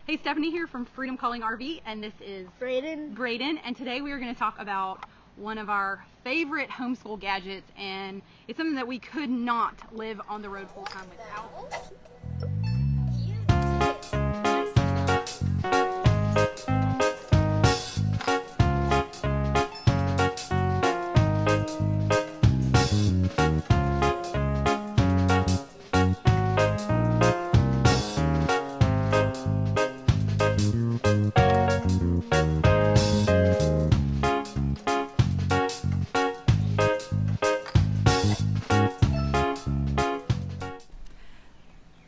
Hey, Stephanie here from Freedom Calling RV, and this is Braden, and today we are going to talk about one of our favorite homeschool gadgets, and it's something that we could not live on the road full time without.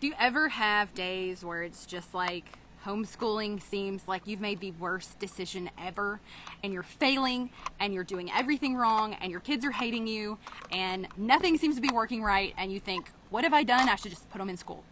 Do you ever have days where it's just like homeschooling seems like you've made the worst decision ever, and you're failing and you're doing everything wrong and your kids are hating you and nothing seems to be working right, and you think, what have I done? I should just put them in school.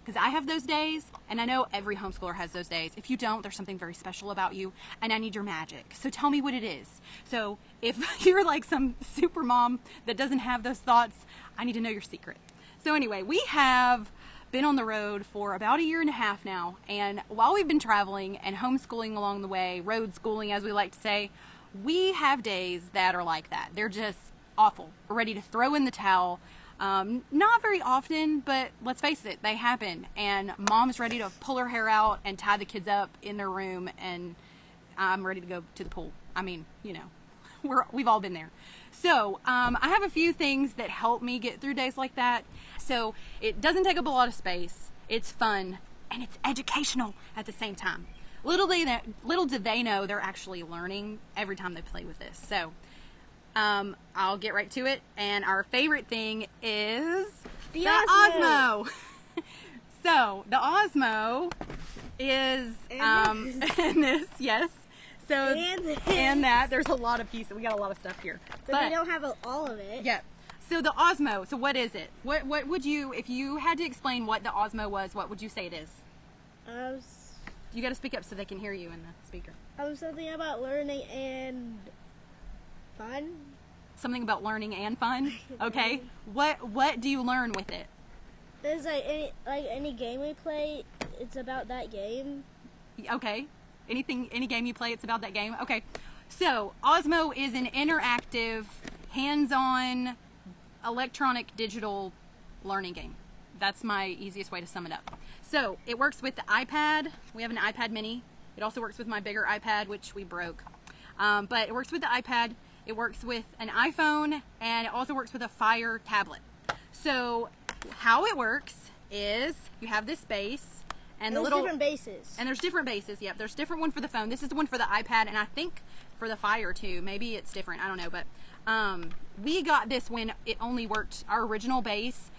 Because I have those days, and I know every homeschooler has those days. If you don't, there's something very special about you, and I need your magic. So tell me what it is. So if you're like some super mom that doesn't have those thoughts, I need to know your secret. So anyway, we have been on the road for about a year and a half now, and while we've been traveling and homeschooling along the way, road schooling as we like to say, we have days that are like that. They're just awful. We're ready to throw in the towel. Not very often, but let's face it, they happen, and mom's ready to pull her hair out and tie the kids up in their room, and I'm ready to go to the pool. I mean, you know, we've all been there. So I have a few things that help me get through days like that. So it doesn't take up a lot of space, it's fun, and it's educational at the same time. Little do they know they're actually learning every time they play with this. So I'll get right to it. And our favorite thing is the Osmo. So the Osmo is and this, yes. So and that, there's a lot of pieces. We got a lot of stuff here, but we don't have all of it. Yeah. So the Osmo. So what is it? What would you, if you had to explain what the Osmo was, what would you say it is? You got to speak up so they can hear you in the speaker. Something about learning and fun. Something about learning and fun. Okay. What do you learn with it? There's any game we play, it's about that game. Okay. Any game you play, it's about that game. Okay. So Osmo is an interactive, hands-on, electronic digital learning game. That's my easiest way to sum it up. So it works with the iPad. We have an iPad mini. It also works with my bigger iPad, which we broke. But it works with the iPad. It works with an iPhone, and it also works with a Fire tablet. So how it works is you have this base. And there's different bases. And there's different bases, yep. There's different one for the phone. This is the one for the iPad, and I think for the Fire too. Maybe it's different, I don't know. But we got this when it only worked our original base.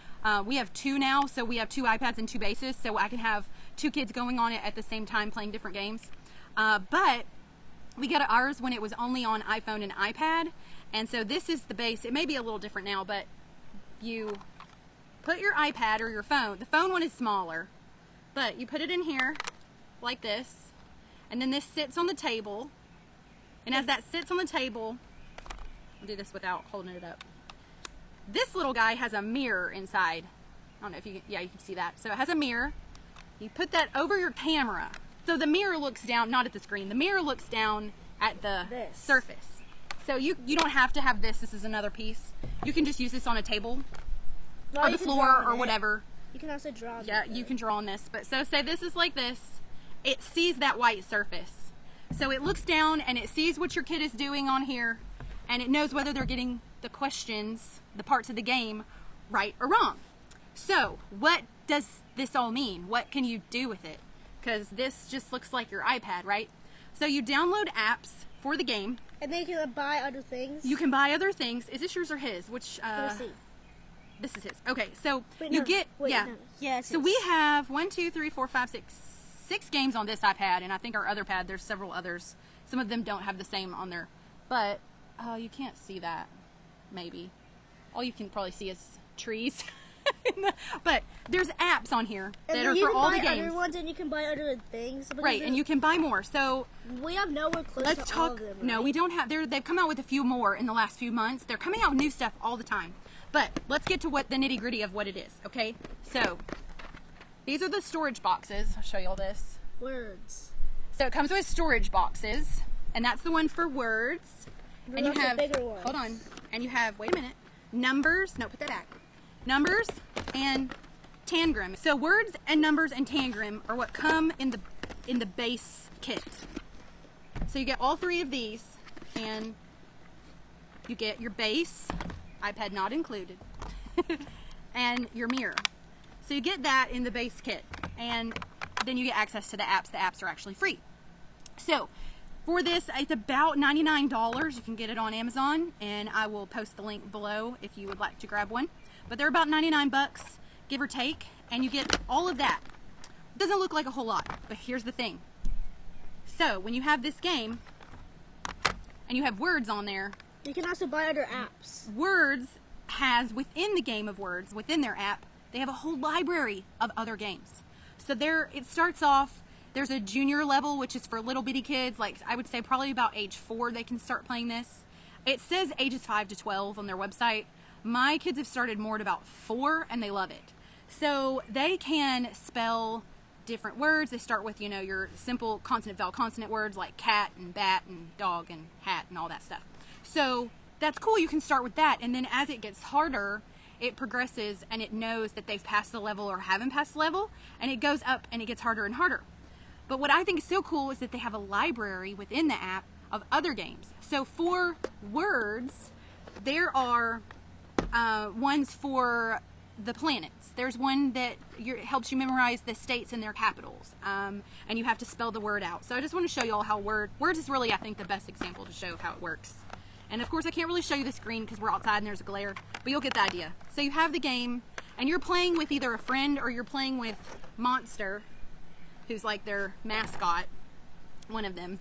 We have two now, so we have two iPads and two bases, so I can have two kids going on it at the same time playing different games. But we got ours when it was only on iPhone and iPad, and so this is the base. It may be a little different now, but you put your iPad or your phone. The phone one is smaller. But you put it in here like this, and then this sits on the table, and as that sits on the table, I'll do this without holding it up. This little guy has a mirror inside. I don't know if you can, yeah, you can see that. So it has a mirror. You put that over your camera. So the mirror looks down, not at the screen. The mirror looks down at the surface. So you don't have to have this. This is another piece. You can just use this on a table or the floor or whatever. You can also draw. Yeah, you can draw on this. But so say this is like this. It sees that white surface. So it looks down and it sees what your kid is doing on here, and it knows whether they're getting the questions, the parts of the game, right or wrong. So what does this all mean? What can you do with it? Because this just looks like your iPad, right? So you download apps for the game. And then you can buy other things. You can buy other things. Is this yours or his? Which, Let's see. This is his. Okay, so Wait, you no. get, Wait, yeah. No. Yeah, so we have 6 games on this iPad, and I think our other pad, there's several others. Some of them don't have the same on there, but you can't see that, maybe. All you can probably see is trees. But there's apps on here that are for all the games. You can buy other ones, and you can buy other things. Right, and you can buy more. So we have nowhere close to all of them, right? No, we don't have. They've come out with a few more in the last few months. They're coming out with new stuff all the time. But let's get to what the nitty-gritty of what it is, okay? So these are the storage boxes. I'll show you all this. Words. So it comes with storage boxes, and that's the one for words. And you have, bigger ones. hold on, and you have, wait a minute, numbers, no, put that back. Numbers and tangram. So words and numbers and tangram are what come in the base kit. So you get all three of these, and you get your base, iPad not included, and your mirror. So you get that in the base kit, and then you get access to the apps. The apps are actually free. So for this, it's about $99. You can get it on Amazon, and I will post the link below if you would like to grab one. But they're about 99 bucks, give or take, and you get all of that. It doesn't look like a whole lot, but here's the thing. So when you have this game, and you have words on there, you can also buy other apps. Words has, within the game of Words, within their app, they have a whole library of other games. So it starts off, there's a junior level, which is for little bitty kids, like I would say probably about age 4 they can start playing this. It says ages 5 to 12 on their website. My kids have started more at about 4, and they love it. So they can spell different words. They start with, your simple consonant, vowel, consonant words like cat and bat and dog and hat and all that stuff. So that's cool. You can start with that. And then as it gets harder, it progresses and it knows that they've passed the level or haven't passed the level, and it goes up and it gets harder and harder. But what I think is so cool is that they have a library within the app of other games. So for words, there are ones for the planets. There's one that helps you memorize the states and their capitals, and you have to spell the word out. So I just want to show you all how words is really, I think, the best example to show how it works. And of course I can't really show you the screen because we're outside and there's a glare, but you'll get the idea. So you have the game, and you're playing with either a friend or you're playing with Monster, who's like their mascot, one of them,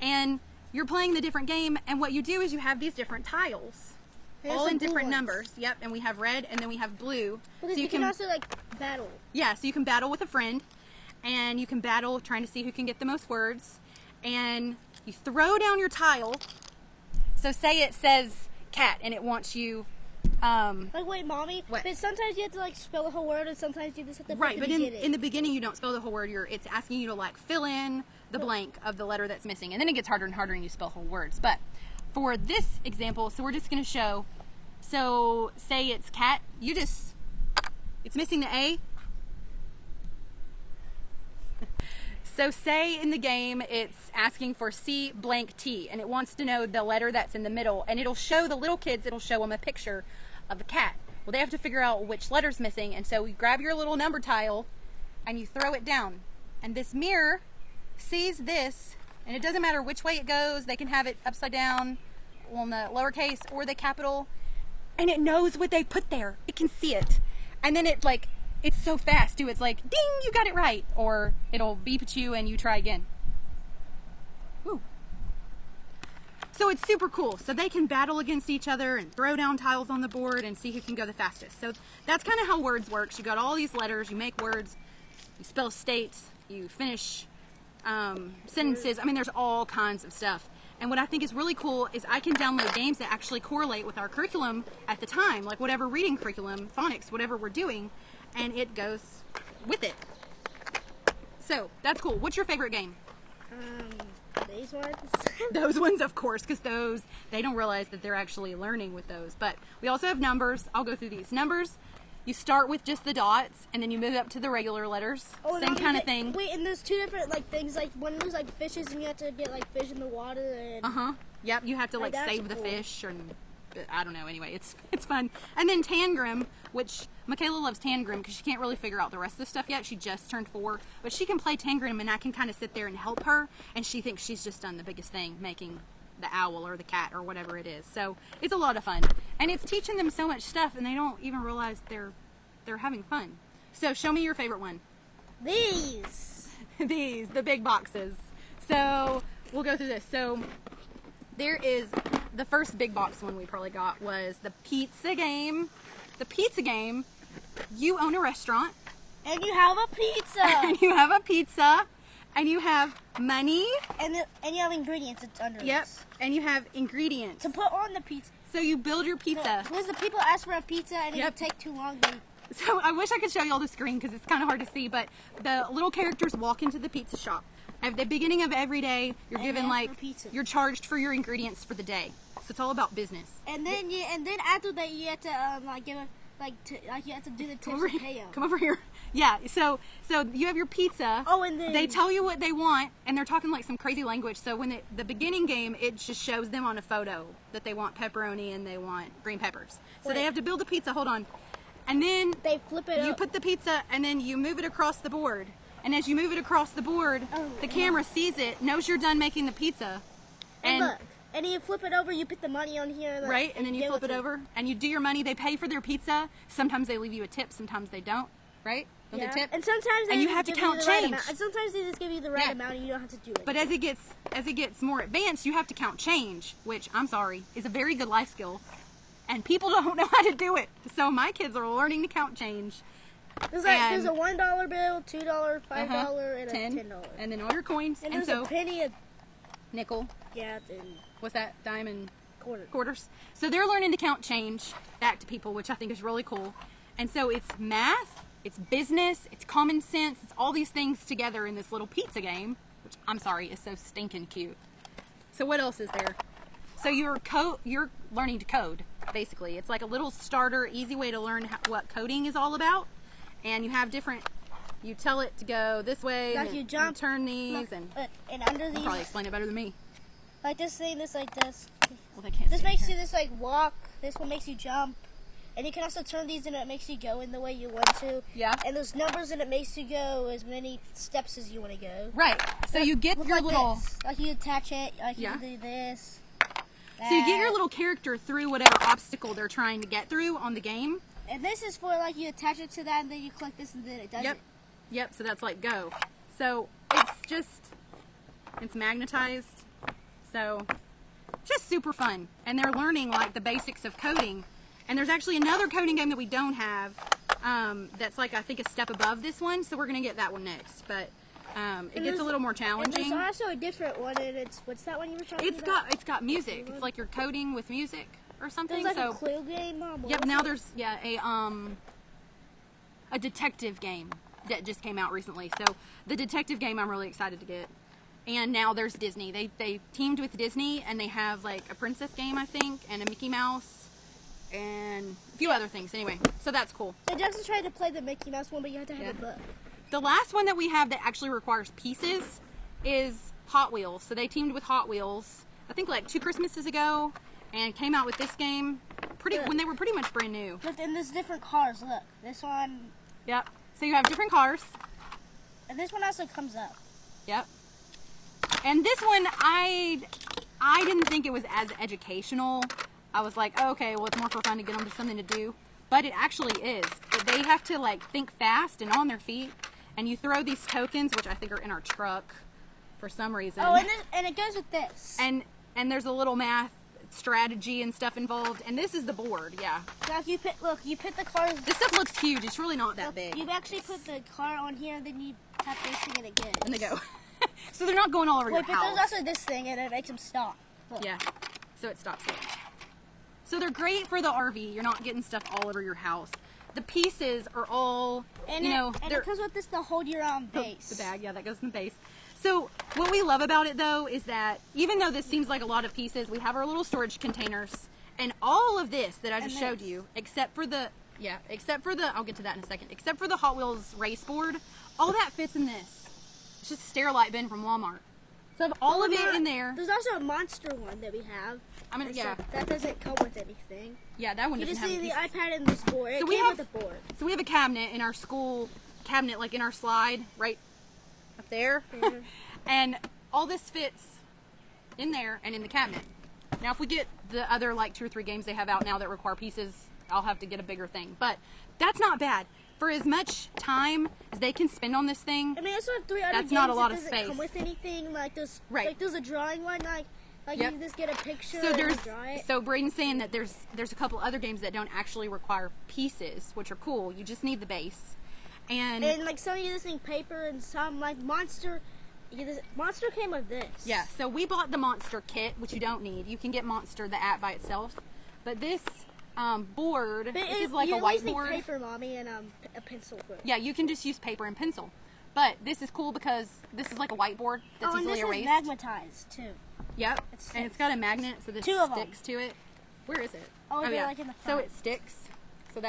and you're playing the different game, and what you do is you have these different tiles. All in different numbers. Yep, and we have red and then we have blue. Because so you can also battle. Yeah, so you can battle with a friend, and you can battle trying to see who can get the most words, and you throw down your tile. So say it says cat and it wants you wait, mommy, what? But sometimes you have to spell the whole word, and sometimes you just have to right, but in the beginning you don't spell the whole word. It's asking you to fill in the blank of the letter that's missing, and then it gets harder and harder and you spell whole words. But for this example, so we're just going to show, so say it's cat, it's missing the A. So say in the game it's asking for C blank T, and it wants to know the letter that's in the middle, and it'll show the little kids, it'll show them a picture of a cat. Well, they have to figure out which letter's missing, and so you grab your little number tile and you throw it down, and this mirror sees this, and it doesn't matter which way it goes. They can have it upside down on the lowercase or the capital, and it knows what they put there. It can see it, and then it's so fast too. It's like, ding, you got it right, or it'll beep at you and you try again. Woo. So it's super cool. So they can battle against each other and throw down tiles on the board and see who can go the fastest. So that's kind of how words works. You got all these letters, you make words, you spell states, you finish sentences. I mean, there's all kinds of stuff. And what I think is really cool is I can download games that actually correlate with our curriculum at the time, like whatever reading curriculum, phonics, whatever we're doing, and it goes with it. So that's cool. What's your favorite game? These ones. Those ones, of course, because they don't realize that they're actually learning with those. But we also have numbers. I'll go through these. Numbers, you start with just the dots, and then you move up to the regular letters. Oh, same kind of thing. Wait, and there's two different things. One of those fishes, and you have to get fish in the water. And Yep, you have to save the fish, and I don't know. Anyway, it's fun. And then tangram, which Michaela loves tangram because she can't really figure out the rest of the stuff yet. She just turned 4, but she can play tangram, and I can kind of sit there and help her, and she thinks she's just done the biggest thing, making the owl or the cat or whatever it is. So it's a lot of fun, and it's teaching them so much stuff, and they don't even realize they're having fun. So show me your favorite one. These, the big boxes. So we'll go through this. So there is the first big box one we probably got was the pizza game. The pizza game, you own a restaurant. And you have a pizza. And you have a pizza. And you have money. And you have ingredients under Yep. this. And you have ingredients. To put on the pizza. So you build your pizza. Because the people ask for a pizza and it would take too long. So I wish I could show you all the screen because it's kind of hard to see, but the little characters walk into the pizza shop. At the beginning of every day, you're given like, you're charged for your ingredients for the day. So it's all about business. And then after that you have to like give you have to do the tips and pay them. Come over here. Yeah, so you have your pizza. Oh, and then they tell you what they want, and they're talking like some crazy language. So when the beginning game, it just shows them on a photo that they want pepperoni and they want green peppers. So they have to build a pizza. Hold on, and then they flip it. You put the pizza, and then you move it across the board. And as you move it across the board, the camera sees it, knows you're done making the pizza, and look. And you flip it over, you put the money on here. Right, and then you flip it over, and you do your money. They pay for their pizza. Sometimes they leave you a tip, sometimes they don't, right? Don't they tip? And sometimes they you have to count change. And sometimes they just give you the right amount and you don't have to do it. But as it gets more advanced, you have to count change, which, I'm sorry, is a very good life skill. And people don't know how to do it. So my kids are learning to count change. There's a $1 bill, $2, $5, and a $10. And then all your coins. And there's a penny, a nickel. Yeah, and what's that? Dime and quarters. So they're learning to count change back to people, which I think is really cool. And so it's math, it's business, it's common sense, it's all these things together in this little pizza game, which I'm sorry is so stinking cute. So what else is there? So you're learning to code, basically. It's like a little starter, easy way to learn what coding is all about. And you have different. You tell it to go this way, like you jump, turn these, and under these. You'll probably explain it better than me. Like this thing, this like this. Well, they can't. This makes you this like walk. This one makes you jump, and you can also turn these, and it makes you go in the way you want to. Yeah. And there's numbers, and it makes you go as many steps as you want to go. Right. So you get your little. This. Like you attach it. Like you do this. So you get your little character through whatever obstacle they're trying to get through on the game. And this is for like you attach it to that, and then you click this, and then it does it. Yep. So that's like go. So it's magnetized. So just super fun. And they're learning like the basics of coding. And there's actually another coding game that we don't have that's like I think a step above this one. So we're gonna get that one next. But it gets a little more challenging. And there's also a different one, and what's that one you were talking about? It's got music. It's like you're coding with music or something. There's like a clue game, Mom. Yep. Now there's a detective game that just came out recently. So the detective game I'm really excited to get. And now there's Disney. They teamed with Disney, and they have like a princess game, I think, and a Mickey Mouse, and a few other things. Anyway, so that's cool. So Jackson tried to play the Mickey Mouse one, but you have to have a book. The last one that we have that actually requires pieces is Hot Wheels. So they teamed with Hot Wheels, I think like 2 Christmases ago, and came out with this game when they were pretty much brand new. But then there's different cars. Look, this one. Yep. So you have different cars. And this one also comes up. Yep. And this one, I didn't think it was as educational. I was like, oh, okay, well, it's more for fun to get them to something to do. But it actually is. They have to, like, think fast and on their feet. And you throw these tokens, which I think are in our truck for some reason. Oh, and it goes with this. And there's a little math strategy and stuff involved. And this is the board, yeah. Like you put the cars. This stuff looks huge. It's really not that big. You actually put the car on here, and then you tap this thing, and it goes. And they go. So they're not going all over your house. But there's also this thing, and it makes them stop. Look. Yeah, so it stops it. So they're great for the RV. You're not getting stuff all over your house. The pieces are all, and it comes with this to hold your base. The bag, yeah, that goes in the base. So what we love about it, though, is that even though this seems like a lot of pieces, we have our little storage containers. And all of this that I just showed you, except for the, I'll get to that in a second, except for the Hot Wheels race board, all that fits in this. It's just a Sterilite bin from Walmart. So I have all of it in there. There's also a monster one that we have. That doesn't come with anything. Yeah, that one doesn't have anything. You just see the iPad and this board. So it came with a board. So we have a cabinet in our school cabinet, like in our slide, right up there. Mm-hmm. And all this fits in there and in the cabinet. Now, if we get the other like 2 or 3 games they have out now that require pieces, I'll have to get a bigger thing. But that's not bad. For as much time as they can spend on this thing, I mean, also have 3 other that's games not a lot that of doesn't space. come with anything like this. Right. Like there's a drawing one, like yep. you just get a picture. So and draw it. So Braden's saying that there's a couple other games that don't actually require pieces, which are cool. You just need the base, and like some you just need paper, and some like Monster. Monster came with this. Yeah. So we bought the Monster kit, which you don't need. You can get Monster the app by itself, but this board, this is like a you always need whiteboard. paper, Mommy, and a pencil for it. Yeah, you can just use paper and pencil. But this is cool because this is like a whiteboard that's and easily this erased. is magnetized too. Yep. And it's got a magnet so this Two of 'em. sticks to it. Where is it? Oh, they're yeah. like in the So front. it sticks. So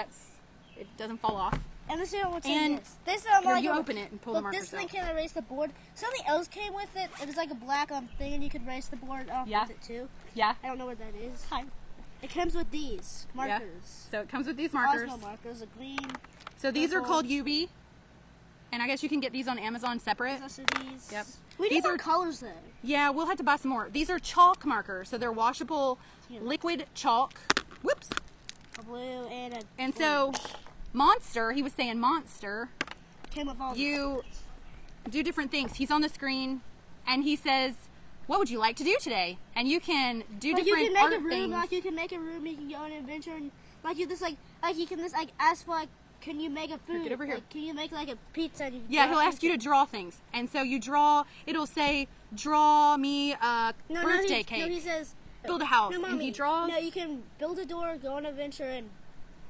it doesn't fall off. And this is what's And in this. This Here, like you open it and pull the look, markers this thing out. can erase the board. Something else came with it. It was like a black thing, and you could erase the board off Yeah. with it too. Yeah. I don't know what that is. Hi. It comes with these Yeah. markers. So it comes with these markers. Osmo markers, a green. So these are purple. called UV. And I guess you can get these on Amazon separate. There's also these. Yep. We need These more are- colors though. Yeah, we'll have to buy some more. These are chalk markers. So they're washable Yeah. liquid chalk. Whoops. A blue and a. And so Monster, he was saying Monster, came with all. you do different things. He's on the screen and he says, what would you like to do today? And you can do Like you different can make art a room. things. Like you can make a room. You can go on an adventure and like you just like you can just like ask for like. Can you make a food? get over here. Like, can you make like a pizza? And you Yeah, draw he'll ask you to draw things. And so you draw, it'll say, draw me a birthday cake. No, he says Build a house. No, and Mommy, he draws. No, you can build a door, go on an adventure, and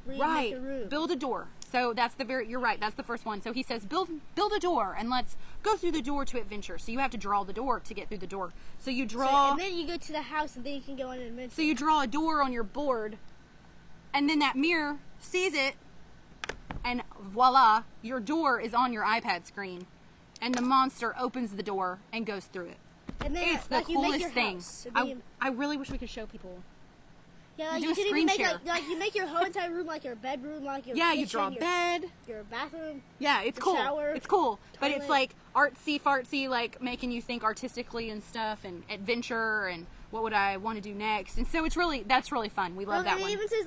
Right. make a room. Build a door. So that's you're right, that's the first one. So he says, build a door and let's go through the door to adventure. So you have to draw the door to get through the door. So you draw, and then you go to the house, and then you can go on an adventure. so you draw a door on your board and then that mirror sees it and voila, your door is on your iPad screen and the monster opens the door and goes through it. and then It's the like, you make coolest your thing. house. And then I really wish we could show people. yeah, like, do you a can screen even make share. like you make your whole entire room like your bedroom, like your Yeah, kitchen, you draw a your, bed. your bathroom. Yeah, it's The cool. shower, It's cool. But it's toilet. like artsy fartsy, like making you think artistically and stuff and adventure and what would I want to do next. And so that's really fun. We love Look, that it one. even says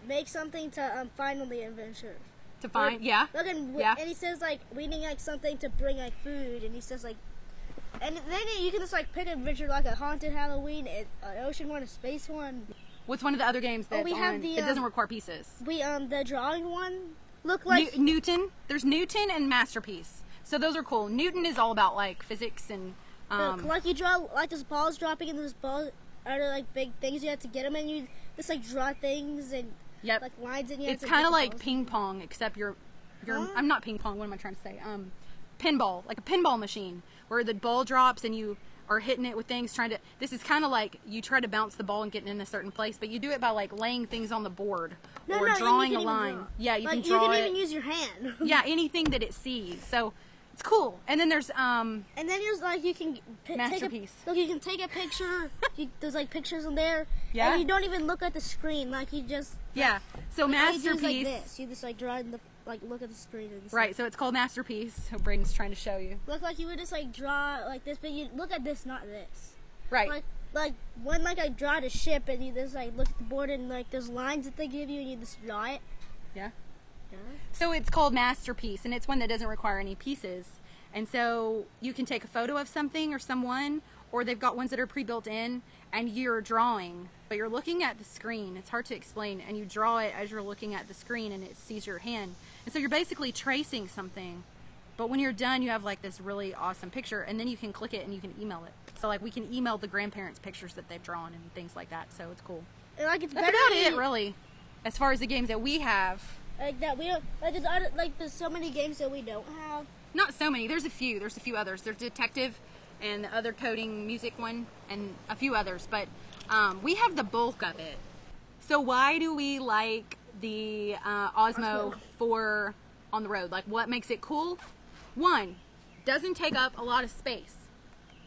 make something to find on the adventure. To find, yeah. Look, and Yeah. he says like we need like something to bring like food, and he says like, and then you can just like pick an adventure like a haunted Halloween, an ocean one, a space one. What's one of the other games that's we have on? the, It doesn't require pieces. The drawing one look like Newton. There's Newton and Masterpiece. So those are cool. Newton is all about like physics and look, like you draw like this ball's dropping, and this balls are like big things you have to get them, and you just like draw things and yep. like lines, and you have It's to kind get of the like balls. ping pong, except you're Huh? I'm not ping pong. What am I trying to say? Pinball, like a pinball machine where the ball drops and you are hitting it with things. This is kind of like you try to bounce the ball and get in a certain place, but you do it by like laying things on the board or and you drawing can a even line. draw. Yeah, you like, can draw You can it. even use your hand. Yeah, anything that it sees. So it's cool. And then there's And then there's like you can Masterpiece. Look, you can take a picture. There's like pictures in there. Yeah. And you don't even look at the screen. Like you just yeah. So you Masterpiece. just like this. You just like draw in the look at the screen and just, Right. So it's called Masterpiece. So Braden's trying to show you. look like you would just like draw like this, but you look at this, not this. Right. Like when like I draw the ship and you just like look at the board and like there's lines that they give you and you just draw it. Yeah. So it's called Masterpiece, and it's one that doesn't require any pieces. And so you can take a photo of something or someone, or they've got ones that are pre-built in, and you're drawing, but you're looking at the screen. It's hard to explain, and you draw it as you're looking at the screen, and it sees your hand. And so you're basically tracing something, but when you're done, you have like this really awesome picture, and then you can click it and you can email it. So like we can email the grandparents pictures that they've drawn and things like that. So it's cool. And like it's That's better about than it, really, as far as the games that we have. like that we don't like there's so many games that we don't have. Not so many. There's a few. There's a few others. There's Detective and the other coding music one and a few others. But we have the bulk of it. So why do we like the Osmo for on the road? Like what makes it cool? One, doesn't take up a lot of space.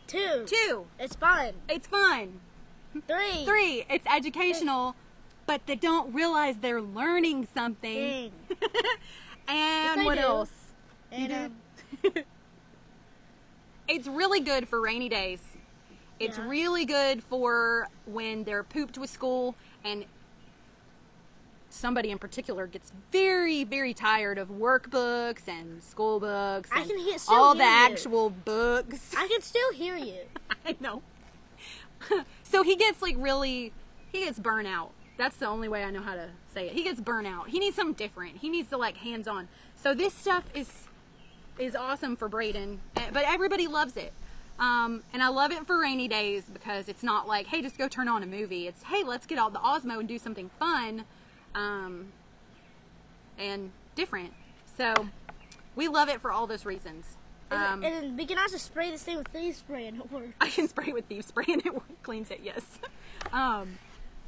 Two, It's fun. it's fun. Three, it's educational, but they don't realize they're learning something. Dang. And I what do. else? And It's really good for rainy days. It's Yeah. really good for when they're pooped with school and somebody in particular gets very, very tired of workbooks and school books I and can still all the hear you. actual books. I can still hear you. I know. So he gets he gets burnout. That's the only way I know how to say it. He gets burnout. He needs something different. He needs to like hands-on. So this stuff is awesome for Braden, but everybody loves it. And I love it for rainy days because it's not like, hey, just go turn on a movie. It's, hey, let's get out the Osmo and do something fun and different. So we love it for all those reasons. And we can also spray this thing with thieves spray and it works. I can spray it with thieves spray and it cleans it, yes.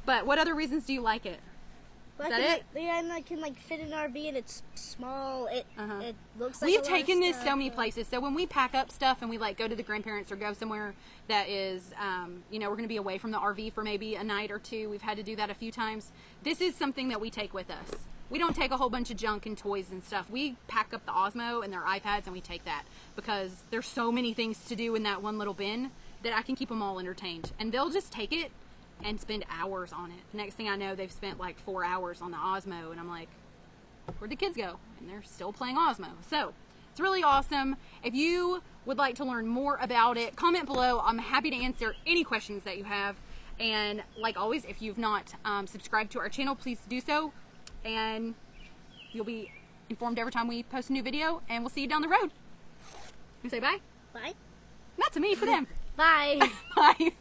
But what other reasons do you like it? Is that it? Yeah, and I can like fit in an RV and it's small. It looks like We've a lot taken of this stuff, so many places. So when we pack up stuff and we like go to the grandparents or go somewhere that is, you know, we're going to be away from the RV for maybe a night or two. We've had to do that a few times. This is something that we take with us. We don't take a whole bunch of junk and toys and stuff. We pack up the Osmo and their iPads and we take that because there's so many things to do in that one little bin that I can keep them all entertained. And they'll just take it and spend hours on it. The next thing I know, they've spent like 4 hours on the Osmo, and I'm like, where'd the kids go? And they're still playing Osmo. So it's really awesome. If you would like to learn more about it, comment below. I'm happy to answer any questions that you have. And like always, if you've not subscribed to our channel, please do so. And you'll be informed every time we post a new video. And we'll see you down the road. You say bye? Bye. Not to me, for them. Bye. Bye.